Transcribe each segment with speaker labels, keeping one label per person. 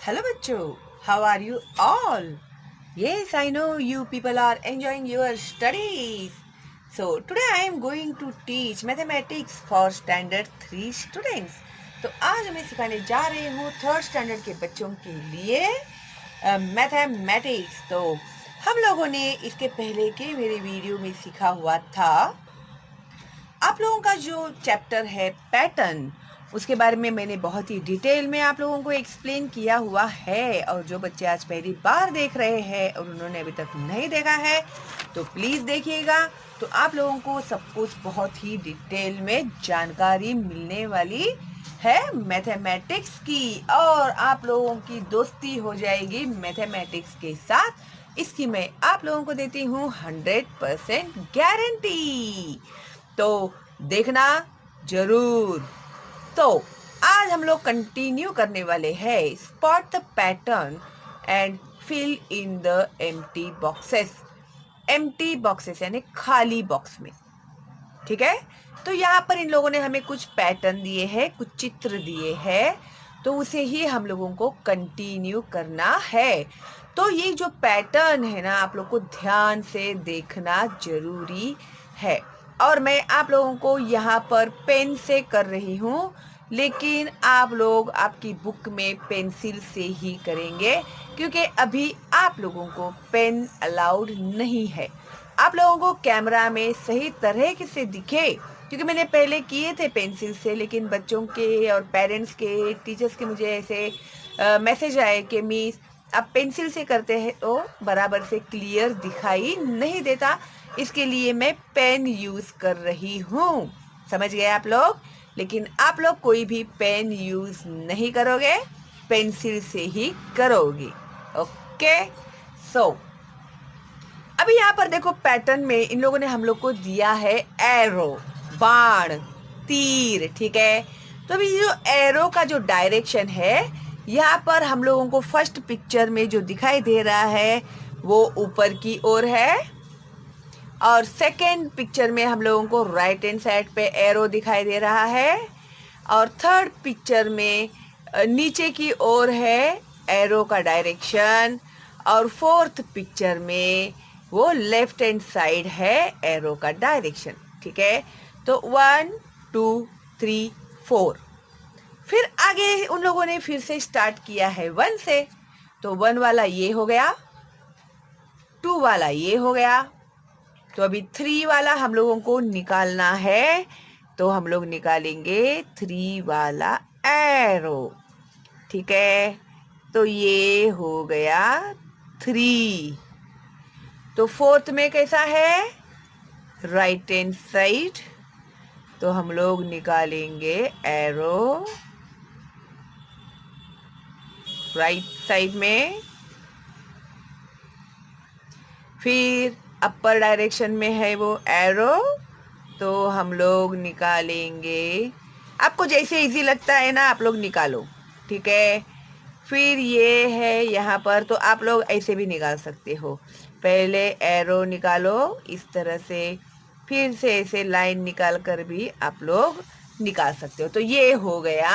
Speaker 1: Hello bachcho, how are you all? Yes, I know you people are enjoying your studies. So today I am going to teach mathematics for standard 3 students. तो आज मैं सिखाने जा रही हूँ third standard के बच्चों के लिए मैथमेटिक्स। तो हम लोगों ने इसके पहले के मेरे वीडियो में सीखा हुआ था। आप लोगों का जो चैप्टर है पैटर्न, उसके बारे में मैंने बहुत ही डिटेल में आप लोगों को एक्सप्लेन किया हुआ है। और जो बच्चे आज पहली बार देख रहे हैं और उन्होंने अभी तक नहीं देखा है तो प्लीज़ देखिएगा। तो आप लोगों को सब कुछ बहुत ही डिटेल में जानकारी मिलने वाली है मैथमेटिक्स की, और आप लोगों की दोस्ती हो जाएगी मैथमेटिक्स के साथ। इसकी मैं आप लोगों को देती हूँ 100% गारंटी। तो देखना जरूर। तो आज हम लोग कंटिन्यू करने वाले हैं spot the pattern and fill in the empty boxes. Empty boxes यानी खाली बॉक्स में, ठीक है। तो यहाँ पर इन लोगों ने हमें कुछ पैटर्न दिए हैं, कुछ चित्र दिए हैं, तो उसे ही हम लोगों को कंटिन्यू करना है। तो ये जो पैटर्न है ना, आप लोग को ध्यान से देखना जरूरी है। और मैं आप लोगों को यहाँ पर पेन से कर रही हूँ, लेकिन आप लोग आपकी बुक में पेंसिल से ही करेंगे, क्योंकि अभी आप लोगों को पेन अलाउड नहीं है। आप लोगों को कैमरा में सही तरह से दिखे, क्योंकि मैंने पहले किए थे पेंसिल से, लेकिन बच्चों के और पेरेंट्स के, टीचर्स के मुझे ऐसे मैसेज आए कि मिस आप पेंसिल से करते हैं तो बराबर से क्लियर दिखाई नहीं देता, इसके लिए मैं पेन यूज़ कर रही हूँ। समझ गए आप लोग? लेकिन आप लोग कोई भी पेन यूज़ नहीं करोगे, पेंसिल से ही करोगे। ओके। सो अभी यहाँ पर देखो, पैटर्न में इन लोगों ने हम लोग को दिया है एरो, बाण, तीर, ठीक है। तो अभी जो एरो का जो डायरेक्शन है, यहाँ पर हम लोगों को फर्स्ट पिक्चर में जो दिखाई दे रहा है वो ऊपर की ओर है, और सेकेंड पिक्चर में हम लोगों को राइट हैंड साइड पे एरो दिखाई दे रहा है, और थर्ड पिक्चर में नीचे की ओर है एरो का डायरेक्शन, और फोर्थ पिक्चर में वो लेफ्ट हैंड साइड है एरो का डायरेक्शन, ठीक है। तो 1 2 3 4। फिर आगे उन लोगों ने फिर से स्टार्ट किया है 1 से, तो 1 वाला ये हो गया, 2 वाला ये हो गया। तो अभी 3 वाला हम लोगों को निकालना है, तो हम लोग निकालेंगे 3 वाला एरो, ठीक है। तो ये हो गया 3। तो फोर्थ में कैसा है, राइट हैंड साइड, तो हम लोग निकालेंगे एरो राइट साइड में। फिर अपर डायरेक्शन में है वो एरो, तो हम लोग निकालेंगे, आपको जैसे इजी लगता है ना आप लोग निकालो, ठीक है। फिर ये है यहाँ पर, तो आप लोग ऐसे भी निकाल सकते हो। पहले एरो निकालो इस तरह से, फिर से ऐसे लाइन निकाल कर भी आप लोग निकाल सकते हो। तो ये हो गया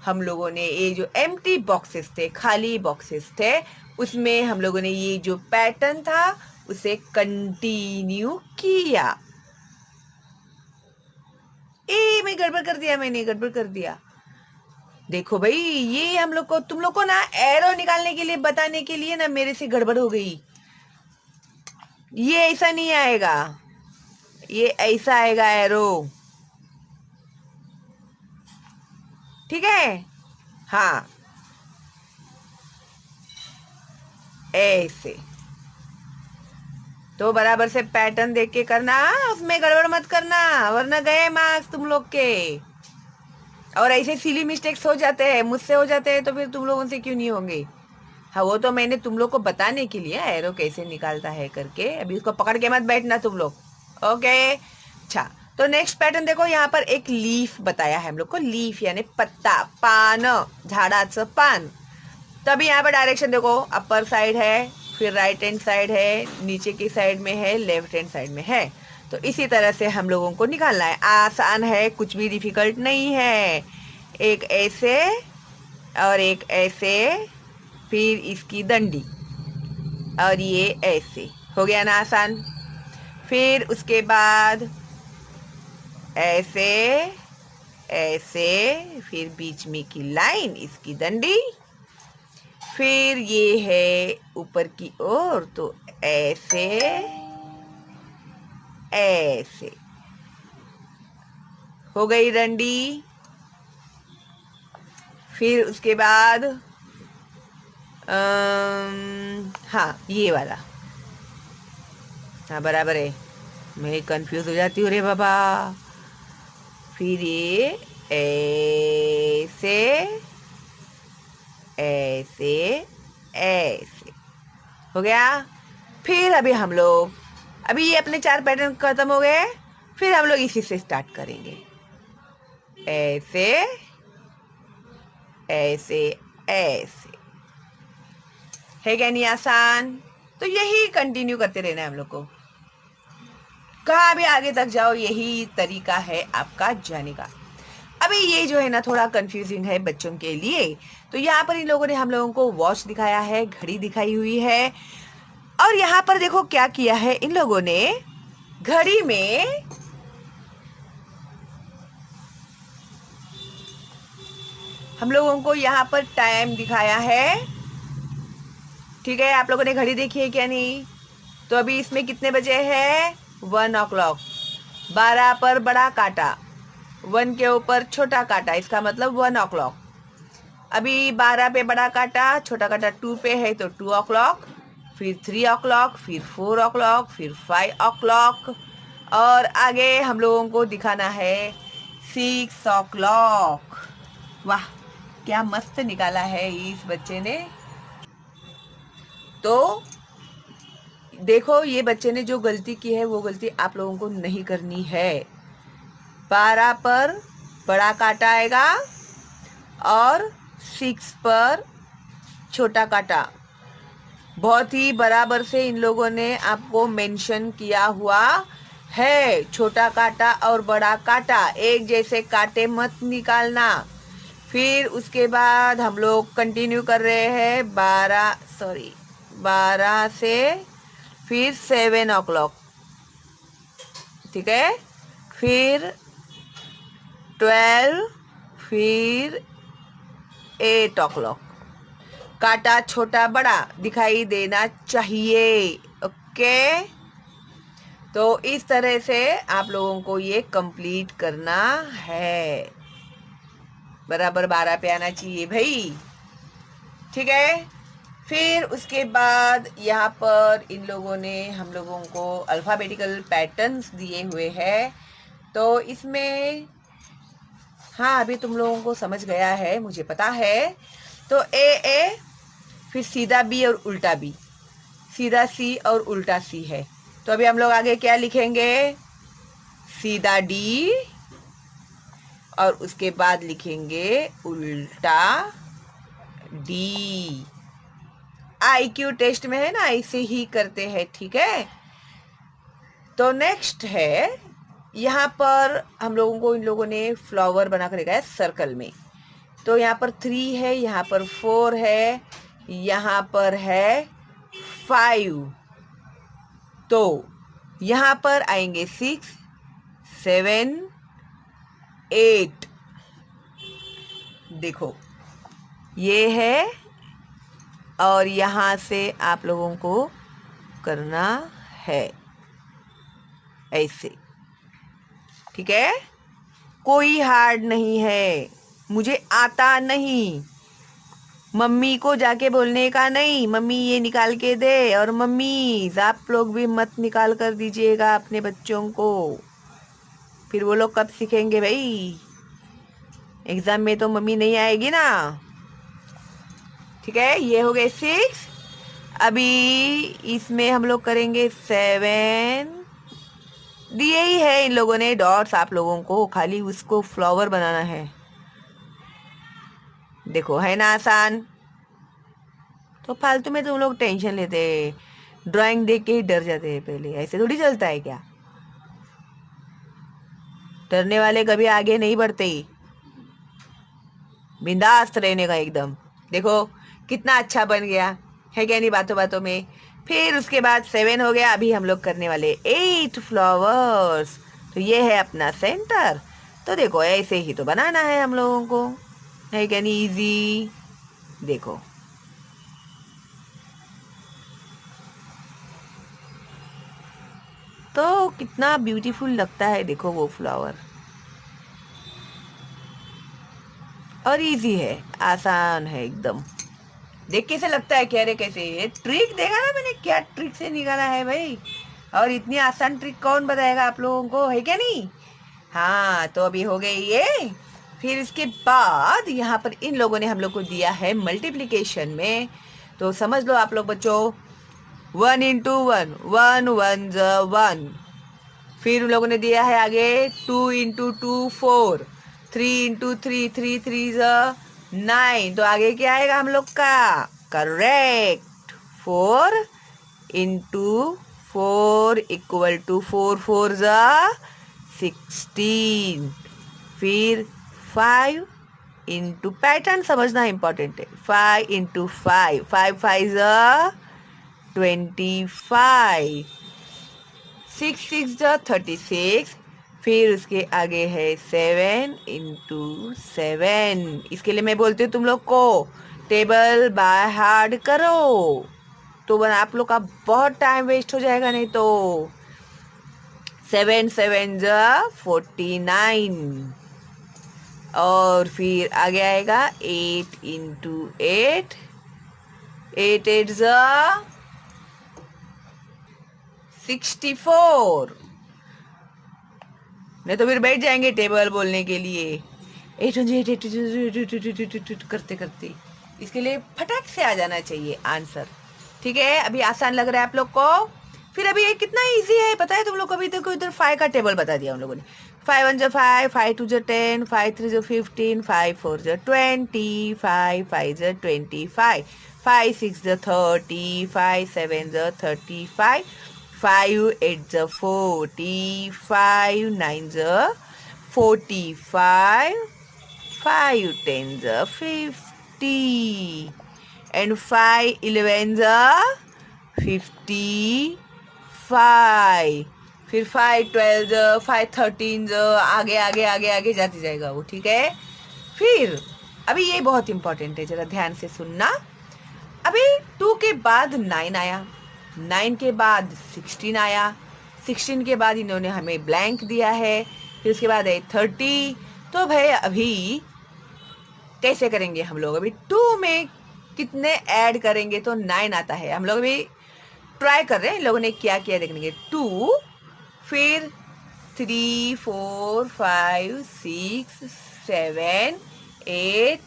Speaker 1: हम लोगों ने, ये जो एम्प्टी बॉक्सेस थे, खाली बॉक्सेस थे, उसमें हम लोगों ने ये जो पैटर्न था उसे कंटिन्यू किया। मैं गड़बड़ कर दिया, मैंने गड़बड़ कर दिया। देखो भाई, ये हम लोग को, तुम लोग को ना एरो निकालने के लिए बताने के लिए ना मेरे से गड़बड़ हो गई। ये ऐसा नहीं आएगा, ये ऐसा आएगा एरो, ठीक है। हाँ, ऐसे। तो बराबर से पैटर्न देख के करना, उसमें गड़बड़ मत करना, वरना गए मार्क्स तुम लोग के। और ऐसे सिली मिस्टेक्स हो जाते हैं, मुझसे हो जाते हैं, तो फिर तुम लोगों से क्यों नहीं होंगे। हाँ, वो तो मैंने तुम लोग को बताने के लिए एरो कैसे निकालता है करके, अभी उसको पकड़ के मत बैठना तुम लोग। ओके। अच्छा, तो नेक्स्ट पैटर्न देखो, यहाँ पर एक लीफ बताया है हम लोग को, लीफ यानी पत्ता, पान, झाड़ाचं पान। तभी यहाँ पर डायरेक्शन देखो, अपर साइड है, फिर राइट हैंड साइड है, नीचे की साइड में है, लेफ्ट हैंड साइड में है। तो इसी तरह से हम लोगों को निकालना है, आसान है, कुछ भी डिफिकल्ट नहीं है। एक ऐसे और एक ऐसे, फिर इसकी डंडी, और ये ऐसे हो गया ना आसान। फिर उसके बाद ऐसे ऐसे, फिर बीच में की लाइन, इसकी डंडी, फिर ये है ऊपर की ओर, तो ऐसे ऐसे हो गई डंडी। फिर उसके बाद हाँ ये वाला, हाँ बराबर है, मैं कंफ्यूज हो जाती हूँ रे बाबा। फिर ये ऐसे ऐसे ऐसे हो गया। फिर अभी ये अपने 4 पैटर्न खत्म हो गए, फिर हम लोग इसी से स्टार्ट करेंगे, ऐसे ऐसे ऐसे। है क्या नहीं आसान? तो यही कंटिन्यू करते रहना है हम लोग को, कहाँ भी आगे तक जाओ, यही तरीका है आपका जाने का। अभी ये जो है ना थोड़ा कंफ्यूजिंग है बच्चों के लिए, तो यहाँ पर इन लोगों ने हम लोगों को वॉच दिखाया है, घड़ी दिखाई हुई है, और यहाँ पर देखो क्या किया है इन लोगों ने, घड़ी में हम लोगों को यहाँ पर टाइम दिखाया है। ठीक है, आप लोगों ने घड़ी देखी है क्या नहीं? तो अभी इसमें कितने बजे हैं? 1 o'clock। 12 पर बड़ा काटा, 1 के ऊपर छोटा काटा, इसका मतलब 1 o'clock। अभी 12 पे बड़ा काटा, छोटा काटा 2 पे है तो 2 o'clock, फिर 3 o'clock, फिर 4 o'clock, फिर 5 o'clock, और आगे हम लोगों को दिखाना है 6 o'clock। वाह, क्या मस्त निकाला है इस बच्चे ने। तो देखो, ये बच्चे ने जो गलती की है वो गलती आप लोगों को नहीं करनी है। 12 पर बड़ा काटा आएगा और 6 पर छोटा काटा। बहुत ही बराबर से इन लोगों ने आपको मेंशन किया हुआ है, छोटा काटा और बड़ा काटा एक जैसे काटे मत निकालना। फिर उसके बाद हम लोग कंटिन्यू कर रहे हैं 12 से फिर 7 o'clock, ठीक है, फिर 12, फिर 8 o'clock। काटा छोटा बड़ा दिखाई देना चाहिए, ओके। तो इस तरह से आप लोगों को ये कंप्लीट करना है, बराबर 12 पे आना चाहिए भाई, ठीक है। फिर उसके बाद यहाँ पर इन लोगों ने हम लोगों को अल्फ़ाबेटिकल पैटर्न्स दिए हुए हैं, तो इसमें हाँ अभी तुम लोगों को समझ गया है मुझे पता है। तो ए, फिर सीधा बी और उल्टा बी, सीधा सी और उल्टा सी है। तो अभी हम लोग आगे क्या लिखेंगे? सीधा डी, और उसके बाद लिखेंगे उल्टा डी। IQ टेस्ट में है ना, ऐसे ही करते हैं, ठीक है। तो नेक्स्ट है, यहाँ पर हम लोगों को इन लोगों ने फ्लावर बना कर रखा है सर्कल में। तो यहाँ पर 3 है, यहाँ पर 4 है, यहाँ पर है 5, तो यहाँ पर आएंगे 6, 7, 8। देखो ये है, और यहाँ से आप लोगों को करना है ऐसे, ठीक है। कोई हार्ड नहीं है, मुझे आता नहीं, मम्मी को जाके बोलने का नहीं मम्मी ये निकाल के दे, और मम्मी आप लोग भी मत निकाल कर दीजिएगा अपने बच्चों को, फिर वो लोग कब सीखेंगे भाई? एग्जाम में तो मम्मी नहीं आएगी ना, ठीक है। ये हो गए 6। अभी इसमें हम लोग करेंगे 7, दिए ही है इन लोगों ने डॉट्स, आप लोगों को खाली उसको फ्लावर बनाना है। देखो है ना आसान? तो फालतू में तुम लोग टेंशन लेते, ड्राइंग देख के ही डर जाते हैं पहले, ऐसे थोड़ी चलता है क्या? डरने वाले कभी आगे नहीं बढ़ते, बिंदास रहने का एकदम। देखो कितना अच्छा बन गया है क्या नहीं बातों बातों में। फिर उसके बाद 7 हो गया। अभी हम लोग करने वाले 8 फ्लावर्स। तो ये है अपना सेंटर। तो देखो ऐसे ही तो बनाना है हम लोगों को, है क्या नहीं इजी। देखो तो कितना ब्यूटीफुल लगता है, देखो वो फ्लावर। और इजी है, आसान है एकदम। देख कैसे लगता है, कह रहे कैसे ये ट्रिक देखा ना मैंने, क्या ट्रिक से निकाला है भाई। और इतनी आसान ट्रिक कौन बताएगा आप लोगों को, है क्या नहीं। हाँ तो अभी हो गई ये। फिर इसके बाद यहाँ पर इन लोगों ने हम लोग को दिया है मल्टीप्लिकेशन में। तो समझ लो आप लोग बच्चों, 1 into 1, 1 1 1। फिर उन लोगों ने दिया है आगे 2 into 2 4, 3 into 3 3 3 9। तो आगे क्या आएगा हम लोग का, करेक्ट 4 into 4 equal to 4 4 16। फिर 5 into पैटर्न समझना इंपॉर्टेंट है, 5 into 5, 5 5 25, 6 6 36। फिर उसके आगे है 7 into 7। इसके लिए मैं बोलती हूँ तुम लोग को टेबल बाय हार्ड करो, तो आप लोग का बहुत टाइम वेस्ट हो जाएगा नहीं तो। 7 7 49। और फिर आगे आएगा 8 into 8, 8 8 64। नहीं तो फिर बैठ जाएंगे टेबल बोलने के लिए, 8 करते करते। इसके लिए फटाक से आ जाना चाहिए आंसर, ठीक है। अभी आसान लग रहा है आप लोग को। फिर अभी ये कितना इजी है पता है तुम लोग को। अभी देखो इधर 5 का टेबल बता दिया हम लोगों ने। 5 1 5, 5 2 10, 5 3 15, 5 4 20, 5 5 25, 5 6 30, 5 7 35, 5 8 40, 5 9 45, 5 10 50, and 5 11 55। फिर 5 12 5 13 आगे आगे आगे आगे जाती जाएगा वो, ठीक है। फिर अभी ये बहुत इंपॉर्टेंट है, जरा ध्यान से सुनना। अभी 2 के बाद 9 आया, 9 के बाद 16 आया, 16 के बाद इन्होंने हमें ब्लैंक दिया है। फिर उसके बाद है 30। तो भाई अभी कैसे करेंगे हम लोग, अभी 2 में कितने ऐड करेंगे तो 9 आता है। हम लोग अभी ट्राई कर रहे हैं इन लोगों ने क्या किया देखेंगे। 2 फिर 3 4 5 6 7 8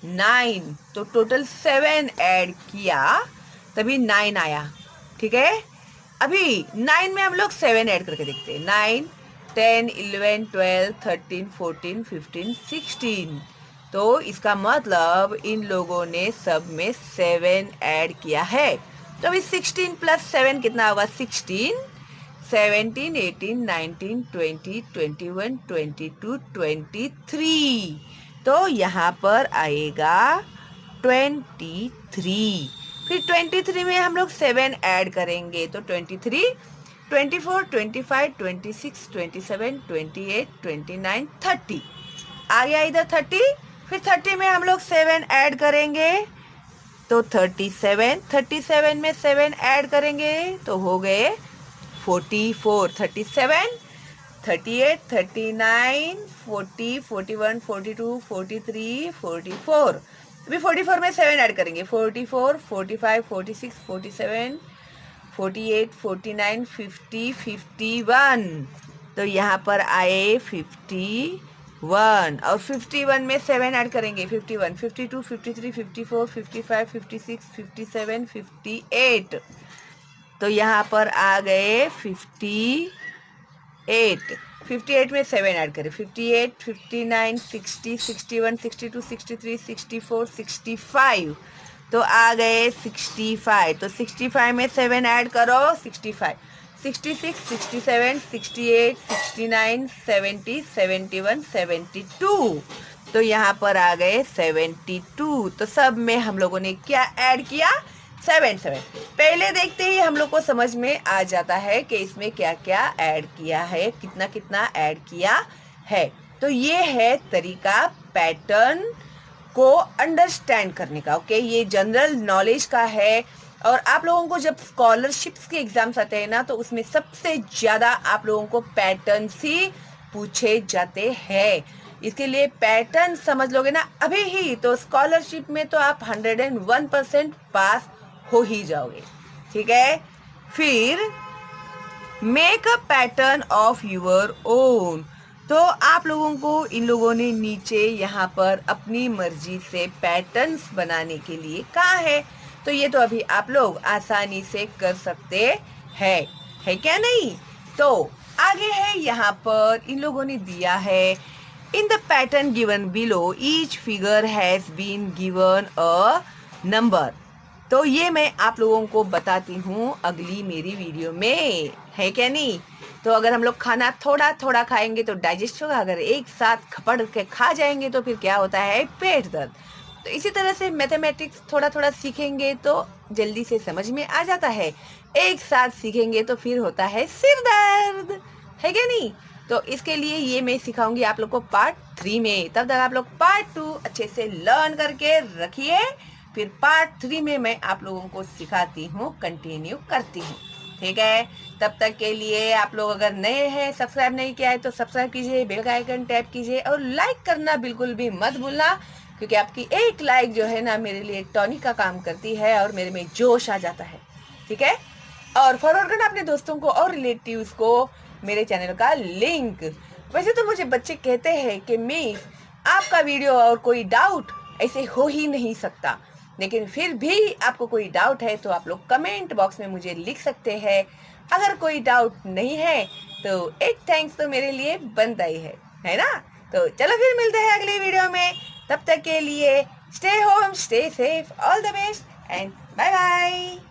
Speaker 1: 9, तो टोटल 7 ऐड किया तभी 9 आया, ठीक है। अभी 9 में हम लोग 7 ऐड करके देखते हैं। 9 10 11 12 13 14 15 16। तो इसका मतलब इन लोगों ने सब में 7 ऐड किया है। तो अभी 16 + 7 कितना होगा, 16 17 18 19 20 21 22 23। तो यहाँ पर आएगा 23। फिर 23 में हम लोग 7 ऐड करेंगे तो 23 24 25 26 27 28 29 30 आ गया इधर 30। फिर 30 में हम लोग 7 ऐड करेंगे तो 37, 37 में 7 ऐड करेंगे तो हो गए 44, 37 38 39 40 41 42 43 44। अभी 44 में 7 ऐड करेंगे, 44 45 46 47 48 49 50 51। तो यहाँ पर आए 51। और 51 में 7 ऐड करेंगे, 51 52 53 54 55 56 57 58। तो यहाँ पर आ गए 58। 58 में 7 ऐड करें, 58 59 60 61 62 63 64 65। तो आ गए 65। तो 65 में 7 ऐड करो, 65 66 67 68 69 70 71 72। तो यहाँ पर आ गए 72। तो सब में हम लोगों ने क्या ऐड किया? 7 7। पहले देखते ही हम लोग को समझ में आ जाता है कि इसमें क्या क्या ऐड किया है, कितना कितना ऐड किया है। तो ये है तरीका पैटर्न को अंडरस्टैंड करने का। ओके, ये जनरल नॉलेज का है। और आप लोगों को जब स्कॉलरशिप्स के एग्जाम्स आते हैं ना, तो उसमें सबसे ज्यादा आप लोगों को पैटर्न्स ही पूछे जाते हैं। इसके लिए पैटर्न समझ लोगे ना अभी ही, तो स्कॉलरशिप में तो आप 101% पास हो ही जाओगे। ठीक है, फिर make a pattern of your own. तो आप लोगों को इन लोगों ने नीचे यहाँ पर अपनी मर्जी से पैटर्न्स बनाने के लिए कहा है। तो ये तो अभी आप लोग आसानी से कर सकते हैं, है क्या नहीं? तो आगे है, यहाँ पर इन लोगों ने दिया है in the pattern given below each figure has been given a number. तो ये मैं आप लोगों को बताती हूँ अगली मेरी वीडियो में, है क्या नहीं? तो अगर हम लोग खाना थोड़ा थोड़ा खाएंगे तो डाइजेस्ट होगा, अगर एक साथ खपड़ के खा जाएंगे तो फिर क्या होता है? पेट दर्द। तो इसी तरह से मैथमेटिक्स थोड़ा थोड़ा सीखेंगे तो जल्दी से समझ में आ जाता है, एक साथ सीखेंगे तो फिर होता है सिर दर्द, है क्या नहीं? तो इसके लिए ये मैं सिखाऊंगी आप लोग को पार्ट 3 में। तब तक आप लोग पार्ट 2 अच्छे से लर्न करके रखिए, फिर पार्ट 3 में मैं आप लोगों को सिखाती हूँ, कंटिन्यू करती हूँ। ठीक है, तब तक के लिए आप लोग अगर नए हैं, सब्सक्राइब नहीं किया है तो सब्सक्राइब कीजिए, बेल का आइकन टैप कीजिए और लाइक करना बिल्कुल भी मत भूलना, क्योंकि आपकी एक लाइक जो है ना मेरे लिए टॉनिक का काम करती है और मेरे में जोश आ जाता है। ठीक है, और फॉरवर्ड करना अपने दोस्तों को और रिलेटिव्स को मेरे चैनल का लिंक। वैसे तो मुझे बच्चे कहते हैं कि मिस आपका वीडियो और कोई डाउट ऐसे हो ही नहीं सकता, लेकिन फिर भी आपको कोई डाउट है तो आप लोग कमेंट बॉक्स में मुझे लिख सकते हैं। अगर कोई डाउट नहीं है तो एक थैंक्स तो मेरे लिए बनता ही है ना? तो चलो फिर मिलते हैं अगली वीडियो में। तब तक के लिए stay home, stay safe, all the best and bye bye.